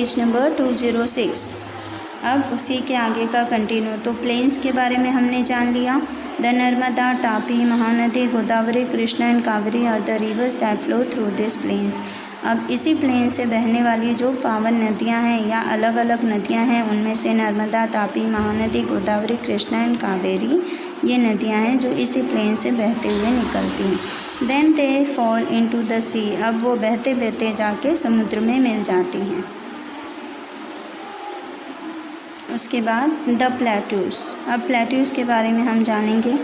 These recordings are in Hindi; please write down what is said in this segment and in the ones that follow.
Page number 206। अब उसी के आगे का कंटिन्यू। तो प्लेन्स के बारे में हमने जान लिया। The Narmada, Tapi, Mahanadi, Godavari, Krishna and Kaveri are the rivers that flow through this plains. अब इसी प्लेन से बहने वाली जो पावन नदियां हैं या अलग अलग नदियां हैं, उनमें से नर्मदा, तापी, महानदी, गोदावरी, कृष्णा एंड कावेरी ये नदियां हैं जो इसी प्लेन से बहते हुए निकलती हैं। Then they fall into the sea. अब वो बहते बहते जाके समुद्र में मिल जाती हैं। उसके बाद द प्लेट्यूज। अब प्लेट्यूज के बारे में हम जानेंगे।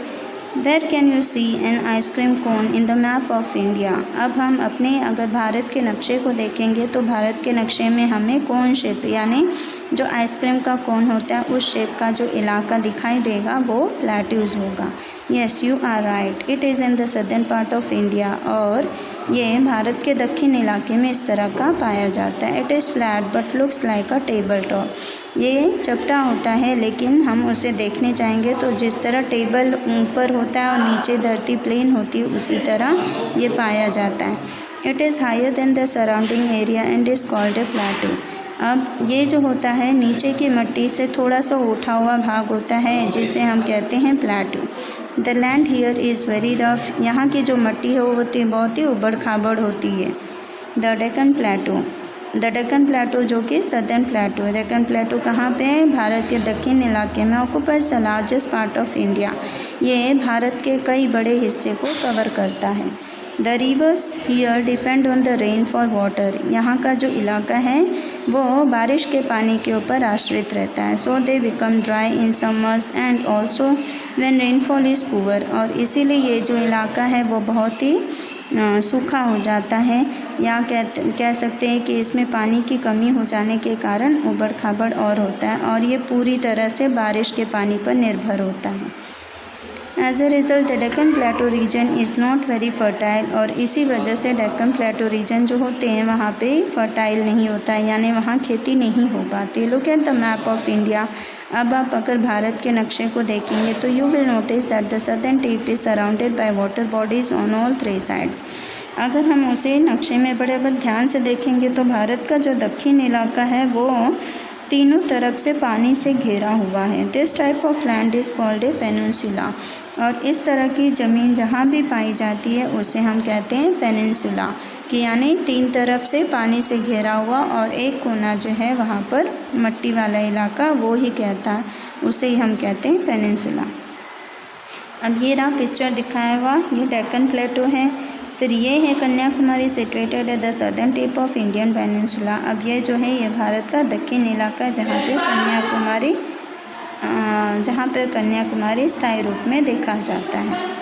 Where can you see an ice cream cone in the map of India? अब हम अपने अगर भारत के नक्शे को देखेंगे तो भारत के नक्शे में हमें कोन शेप यानी जो आइसक्रीम का कोन होता है उस शेप का जो इलाका दिखाई देगा वो प्लेट्यूज होगा। Yes, you are right, it is in the southern part of India. और ये भारत के दक्षिण इलाके में इस तरह का पाया जाता है। It is flat but looks like a table top. ये चपटा होता है लेकिन हम उसे देखने जाएंगे तो जिस तरह टेबल ऊपर होता है और नीचे धरती प्लेन होती है उसी तरह ये पाया जाता है। It is higher than the surrounding area and is called a plateau. अब ये जो होता है नीचे की मिट्टी से थोड़ा सा उठा हुआ भाग होता है जिसे हम कहते हैं प्लेटू। The land here is very rough. यहाँ की जो मिट्टी है वो होती है बहुत ही उबड़ खाबड़ होती है। द डेक्कन प्लेटू। द डेक्कन प्लेटू जो कि सदर्न प्लेटू है। डेक्कन प्लेटू कहाँ पे है? भारत के दक्षिण इलाके में। Occupies the largest part of India. ये भारत के कई बड़े हिस्से को कवर करता है। The reverse here depend on the rain for water. यहाँ का जो इलाका है वो बारिश के पानी के ऊपर आश्रित रहता है। So they become dry in summers and also when rainfall is poor. और इसीलिए ये जो इलाका है वो बहुत ही सूखा हो जाता है या कह सकते हैं कि इसमें पानी की कमी हो जाने के कारण उबड़ खाबड़ और होता है और ये पूरी तरह से बारिश के पानी पर निर्भर होता है। As a result the Deccan plateau region is not very fertile. और इसी वजह से डेक्कन प्लेटू रीजन जो होते हैं वहाँ पे फर्टाइल नहीं होता है यानी वहाँ खेती नहीं हो पाती। Look at the map of India. अब आप अगर भारत के नक्शे को देखेंगे तो you will notice that the southern tip is surrounded by water bodies on all 3 sides. अगर हम उसे नक्शे में बड़े ध्यान से देखेंगे तो भारत का जो दक्षिण इलाका है वो तीनों तरफ से पानी से घिरा हुआ है। This type of land is called A peninsula. और इस तरह की ज़मीन जहाँ भी पाई जाती है उसे हम कहते हैं पेनिनसुला कि यानी 3 तरफ से पानी से घिरा हुआ और एक कोना जो है वहाँ पर मिट्टी वाला इलाका वो ही कहता है, उसे ही हम कहते हैं पेनिनसुला। अब ये रहा पिक्चर दिखाया हुआ, ये डेक्कन प्लेटू है। फिर ये है Kanyakumari situated at the southern tip of Indian peninsula. अब ये जो है ये भारत का दक्षिण इलाका जहाँ पे कन्याकुमारी स्थायी रूप में देखा जाता है।